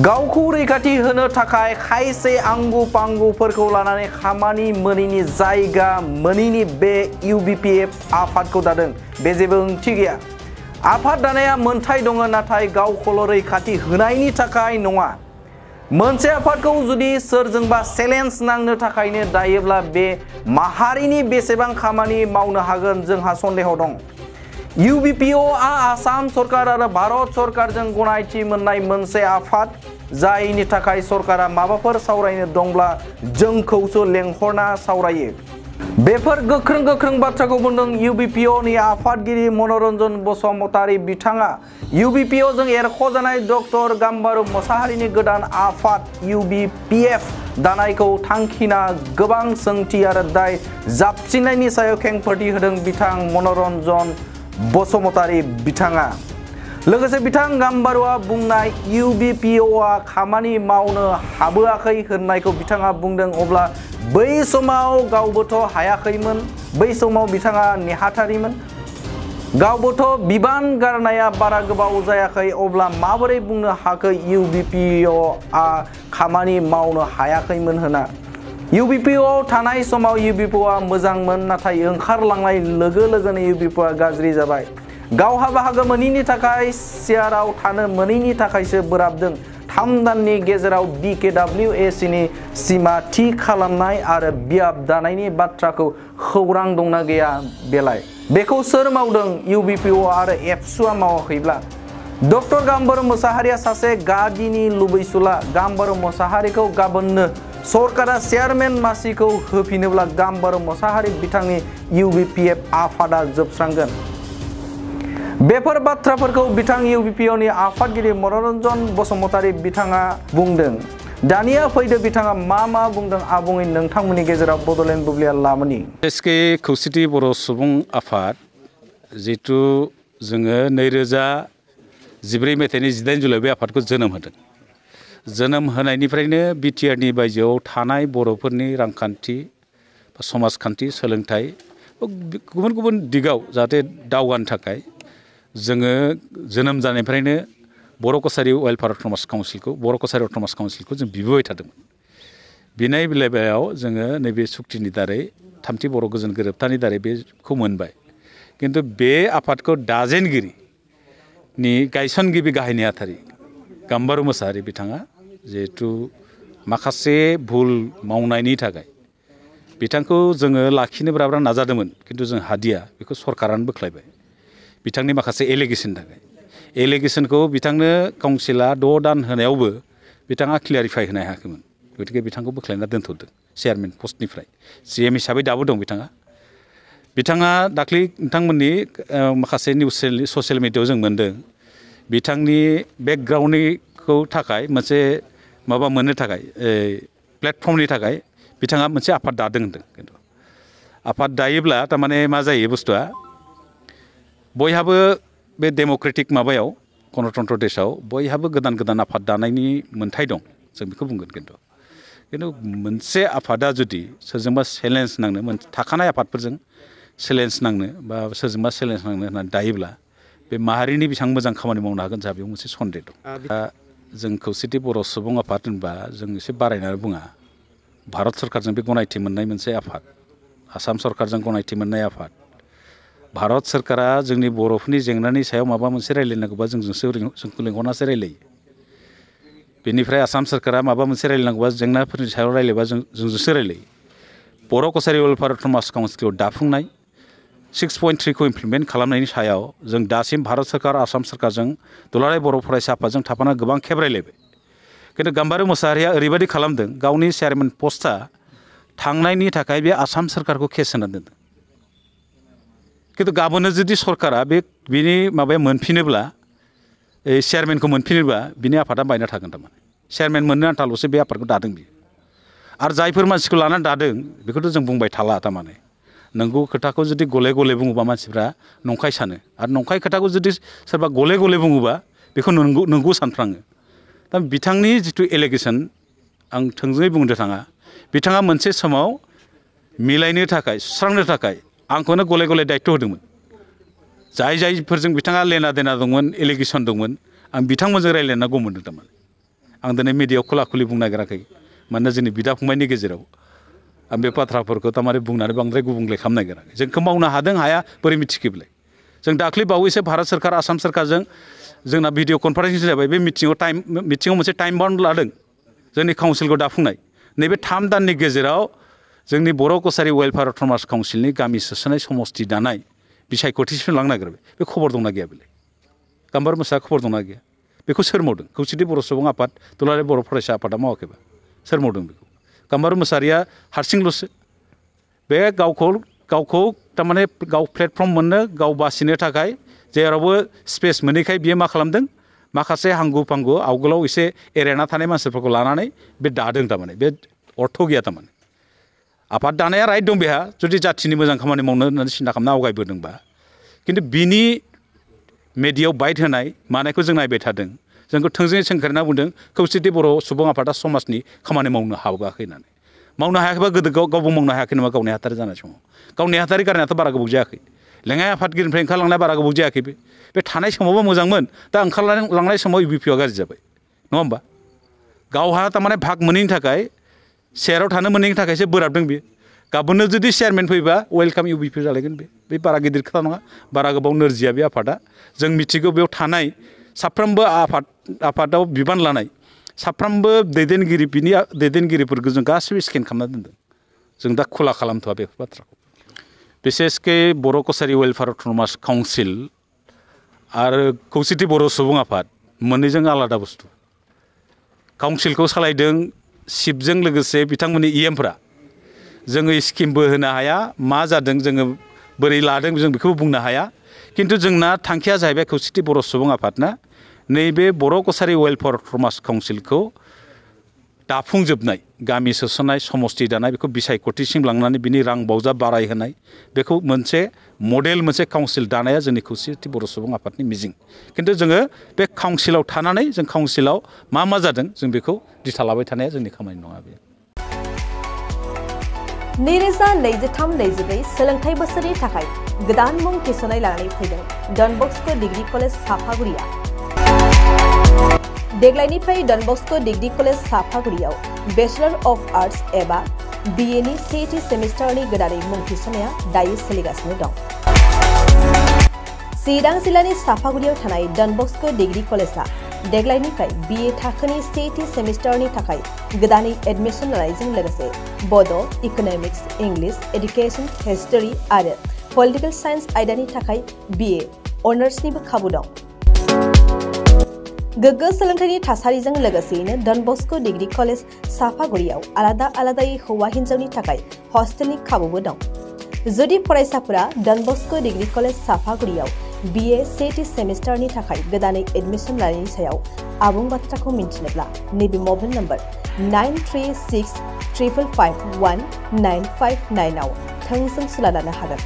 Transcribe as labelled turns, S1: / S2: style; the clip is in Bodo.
S1: गावखौ रैखाथि होनो थाखाय खायसे आंगु पांगुफोरखौ लानानै खामानि मोनैनि जायगा मोनैनि बे UBPF आफादखौ दादों बे जेबो ओंथि गैया। आफाद दानाया मोनथाय दङ नाथाय गावखौल' रैखाथि होनायनि थाखाय नङा। मोनसे आफादखौ जुदि सोरजोंबा चेलेन्ज नांनो थाखायनो दायोब्ला बे माहारिनि बेसेबां खामानि मावनो हागोन जोंहा सन्देह दं। UBPF आ आसाम सरकार आरो भारत सरकारजों गनायथि मोननाय मोनसे आफाद जायनि थाखाय सरकारा माबाफोर सावरायनो दंब्ला जोंखौसो लेंहरना सावरायो। बेफोर गोख्रों बाथ्राखौ बुंदों UBPF नि आफादगिरि मनरन बसुमतारी बिथाङा UBPF जों एरख'जानाय डक्टर गाम्बारु मोसाहारिनि गोदान आफाद UBPF दानायखौ थांखिना गोबां सोंथि आरो दाय जाबसिननायनि सायाव खेंफोरथि होदों बिथां मनरन बसुमतारी बिथाङा। लोगोसे बिथां गाम्बारुआ बुंनाय UBPF आ खामानि मावनो हाबोआखै होननायखौ बिथाङा बुंदों अब्ला बै समाव गावबोथ' हायाखैमोन, बै समाव बिथाङा नेहाथारिमोन, गावबोथ' बिबान गारनाया बारा गोबाव जायाखै अब्ला माबोरै बुंनो हाखो UBPF आ खामानि मावनो हायाखैमोन होनना। UBPF आव थानाय समाव UBPF आ मोजांमोन नाथाय ओंखारलांनाय लोगो लोगोनो UBPF आ गाज्रि जाबाय। गावहा बाहागो मोनैनि थाखाय सियाराव थानो मोनैनि थाखायसो बोराबदों। 3 दाननि गेजेराव BKWAC नि सिमा थि खालामनाय आरो बियाब दानायनि बाथ्राखौ खौरां दंना गैया बेलाय? बेखौ सोर मावदों UBPF आरो एबसुआ मावाखैब्ला? डक्टर गाम्बारु मोसाहारिया सासे गागिनि लुबैसुला। गाम्बारु मोसाहारिखौ गाबोननो सरकारा चेयारमेन मासिखौ होफिनोब्ला गाम्बारु मोसाहारि बिथांनि UBPF आफादा जोबस्रांगोन। बेफोर बाथ्राफोरखौ बिथां UBPF नि आफादगिरि मनरन बसुमतारी बिथाङा बुंदों। दानिया फैदो बिथाङा मा बुंदों आबुङै नोंथांमोननि गेजेराव बड'लेण्ड बुब्लिया लामोनि।
S2: एसके खौसेथि बर' सुबुं आफाद जिथु जोङो 2014 मायथाइनि 18 जुलाइ बे आफादखौ जोनोम होदों। जोनोम होनायनिफ्रायनो बिटिआर नि बायजोआव थानाय बर'फोरनि रांखान्थि, समाजखान्थि, सोलोंथाइ गुबुन दिगाव जाहाथे दावगानो थाखाय जोङो जोनोम जानायनिफ्रायनो बर' कसारि वेलफेयार अट'नमास काउन्सिलखौ बर' कसारि अट'नमास काउन्सिलखौ जों बिबोबाय थादोंमोन। बिनाय बेलायाव जोङो नैबे सुक्तिनि दारै थामथि बर' गोजोन गोरोबथानि दारै बेखौ मोनबाय। किन्तु बे आफादखौ दाजेनगिरिनि गायसनगिरि गाहाय नेहाथारि गाम्बारु मोसाहारि बिथाङा जिहेथु माखासे भुल मावनायनि थाखाय बिथांखौ जोङो लाखिनो ब्राब्रा नाजादोंमोन किन्तु जों हादिया बेखौ सरकारानो बोख्लायबाय बिथांनि माखासे एलिगेसननि थाखाय। एलिगेसनखौ बिथांनो काउन्सिला 6 दान होनायावबो बिथाङा क्लियारिफाइ होनो हायाखैमोन। गतिके बिथांखौ बोख्लायना दोनथ'दों चेयारमेन पस्टनिफ्राय। CM हिसाबै दाबो दं बिथाङा। बिथाङा दाख्लै नोंथांमोननि माखासे निउस ससियेल मिडियायाव जों मोन्दों बिथांनि बेकग्राउन्डनिखौ थाखाय मोनसे माबा मोननो थाखाय प्लेटफर्मनि थाखाय बिथाङा मोनसे आफाद दादों होनदों। खिन्थु आफाद दायोब्ला थारमाने मा जायो बुस्थुआ बयहाबो बे डेम'क्रेटिक माबायाव गणतन्त्र देशआव बयहाबो गोदान आफाद दानायनि मोन्थाय दं जों बेखौ बुंगोन। खिन्थु मोनसे आफादा जुदि सोरजोंबा चेलेन्ज नांनो थाखानाय आफादफोरजों चेलेन्ज नांनो बा सोरजोंबा चेलेन्ज नांनो होननानै दायोब्ला बे माहारिनि बेसेबां मोजां खामानि मावनो हागोन जोंहा बेयाव मोनसे सन्देह दं। दा जों खौसेथि बर' सुबुं आफाद होनबा जों एसे बारायनानै बुङा। भारत सरकारजों बे गनायथि मोननाय मोनसे आफाद, आसाम सरकारजों गनायथि मोननाय आफाद। भारत सरकारा जोंनि बर'फोरनि जेंनानि सायाव माबा मोनसे रायलायनांगौबा जोंखौ लिंहरनासो रायलायो। बेनिफ्राय आसाम सरकारा माबा मोनसे रायलायनांगौबा जेंनाफोरनि सायाव रायलायबा जोंजोंसो रायलायो। बर' कसारि वेलफेयार अट'नमास काउन्सिलखौ दाफुंनाय 6.3 खौ इमप्लिमेन्ट खालामनायनि सायाव जों दासिम भारत सरकार आसाम सरकारजों दुलाराय बर' फरायसा आफादजों थाफाना गोबां खेब रायलायबाय। किन्तु गाम्बारु मोसाहारिया ओरैबायदि खालामदों गावनि चेयारमेन पस्टआ थांनायनि थाखाय बे आसाम सरकारखौ केस होनानै दोनदों। किन्तु गाबोननो जुदि सरकारा बिनि माबाया मोनफिनोब्ला चेयारमेनखौ मोनफिनोब्ला बिनि आफादा बायना थागोन थारमाने। चेयारमेन मोननो आन्थाल'सो बे आफादखौ दादों बियो। आरो जायफोर मानसिखौ लानानै दादों बेखौथ' जों बुंबाय थाला थारमाने। नंगौ खोथाखौ जुदि गले गले बुङोबा मानसिफ्रा नंखाय सानो आरो नंखाय खोथाखौ जुदि सोरबा गले गले बुङोबा बेखौ नंगौ सानफ्राङो। दा बिथांनि जिथु एलिगेसन आं थोंजोङै बुंनो थाङा बिथाङा मोनसे समाव मिलायनो थाखाय सुस्रांनो थाखाय आंखौनो गले गले दायित्व होदोंमोन। जायफोरजों बिथाङा लेना देना दंमोन एलिगेसन दंमोन आं बिथांमोनजों रायज्लायनांगौ मोनदों थारमाने। आं दिनै मिडियायाव खुला खुलि बुंनो नागिराखै मानोना जोंनि बिदा फंबायनि गेजेराव आं बे बाथ्राफोरखौ थारमाने बुंनानै बांद्राय गुबुंले खालामनो नागिराखै जोंखौ मावनो हादों हाया बोरै मिथिखोबलाय जों दाख्लै बावैसो भारत सोरखार आसाम सोरखारजों जोंना भिडिअ कनफारेन्स जाबाय बे मिटिङाव मोनसे टाइम बाउन्ड लादों जोंनि काउन्सिलखौ दाफुंनाय नैबे 3 दाननि गेजेराव जोंनि बर' कसारि वेलफेयार अट'नमास काउन्सिलनि गामि सोसननाय समस्ति दानाय बिसायख'थिसिम लांनो नागिरबाय बे खबर दंना गैया बेलाय गाम्बार मोसा खबर दंना गैया बेखौ सोर मावदों खौसेथि बर' सुबुं आफाद दुलाराय बर' फरायसा आफादा मावाखैबा सोर मावदों बेखौ गाम्बार मोसाहारिया हारसिंल'सो बे गावखौ थारमाने गाव प्लेटफर्म मोननो गाव बासिनो थाखाय जेरावबो स्पेस मोनैखाय बियो मा खालामदों माखासे हांगु फांगु आवगोलाव एसे एरेना थानाय मानसिफोरखौ लानानै बे दादों थारमाने बे अर्थ गैया थारमाने आफाद दानाया राइट दं बेहा जुदि जाथिनि मोजां खामानि मावनो होननानै सिन्था खालामना आवगायबोदोंबा खिन्थु बिनि मेडियायाव बाइट होनाय मानायखौ जों नायबाय थादों जोंखौ थोंजोङै सोंखारिना बुंदों खौसेथि बर' सुबुं आफादा समाजनि खामानि मावनो हाबाखै होननानै मावनो हायाखैबा गोदो गावबो मावनो हायाखै नामा गावनि हाथारि जानाय समाव गावनि हाथारि गारनायाथ' बारा गोबाव जायाखै लेङाइ आफादगिरिनिफ्राय ओंखारलांनाया बारा गोबाव जायाखै बे थानाय समावबो मोजांमोन दा ओंखारलांनाय समाव UBPआ गाज्रि जाबाय नङा होमबा गावहा थारमाने भाग मोनैनि थाखाय शेयाराव थानो मोनैनि थाखायसो बोराबदों बियो गाबोननो जुदि चेयारमेन फैबा वेलकाम UBP जालायगोन बे बारा गिदिर खोथा नङा बारा गोबाव नोरजिया बे आफादा जों मिथिगौ बेयाव थानाय साफ्रोमबो आफादाव बिबान लानाय साफ्रोमबो बिनि दैदेनगिरिफोरखौ जों गासैबो स्केन खालामना दोनदों जों दा खुला खालामथ'वा बेफोर बाथ्राखौ बिसेसकै बर' कसारि वेलफेयार अट'नमास काउन्सिल आरो खौसेथि बर' सुबुं आफाद मोननैजों आलादा बुस्थु काउन्सिलखौ सालायदों सिपजों लोगोसे बिथांमोननि EMफोरा जोङो स्किमबो होनो हाया मा जादों जोङो बोरै लादों जों बेखौबो बुंनो हाया खिन्थु जोंना थांखिया जाहैबाय खौसेथि बर' सुबुं आफादना नैबे बर' कसारि वेलफेयार अट'नमास काउन्सिलखौ दाफुंजोबनाय गामि सोसननाय समस्ति दानाय बेखौ बिसायख'थिसिम लांनानै बिनि रां बावजा बारायहोनाय बेखौ मोनसे मडेल मोनसे काउन्सिल दानाया जोंनि खौसेथि बर' सुबुं आफादनि मिजिं खिन्थु जोङो बे काउन्सिलाव थानानै जों काउन्सिलाव मा जादों जों बेखौ दिथा लाबाय थानाया जोंनि खामानि नङा बे
S3: 2023-24 सोलोंथाइ बोसोरनि थाखाय गोदान मुं थिसननाय लानानै फैदों डन बस्क' डिग्री कलेज साफागुरिया देग्लायनिफ्राय डन बस्क' डिग्री कलेज साफागुरियाव बेचलर अफ आर्ट्स एबा BA नि सेथि सेमिस्टारनि गोदानै मुं थिसननाया दायो सोलिगासिनो दं चिरां जिल्लानि साफागुरियाव थानाय डन बस्क' डिग्री कलेजआ देग्लायनिफ्राय BA थाखोनि सेथि सेमिस्टारनि थाखाय गोदानै एडमिशन लानायजों लोगोसे बड', इक'नमिक्स, इंलिश, एडुकेशन, हिस्टरी आरो पलिटिकल साइन्स आयदानि थाखाय BA अनार्सनिबो खाबु दं गोग्गो सोलोंथाइनि थासारिजों लोगोसेयैनो डन बस्क' डिग्री कलेज साफागुरियाव आलादायै हौवा हिन्जावनि थाखाय हस्टेलनि खाबुबो दं जुदि फरायसाफोरा डन बस्क' डिग्री कलेज साफागुरियाव BA सेथि सेमिस्टारनि थाखाय गोदानै एडमिशन लानायनि सायाव आबुं बाथ्राखौ मिन्थिनोब्ला नैबे मबाइल नम्बर 9365519559 आव थोंजों सुला लानो हागोन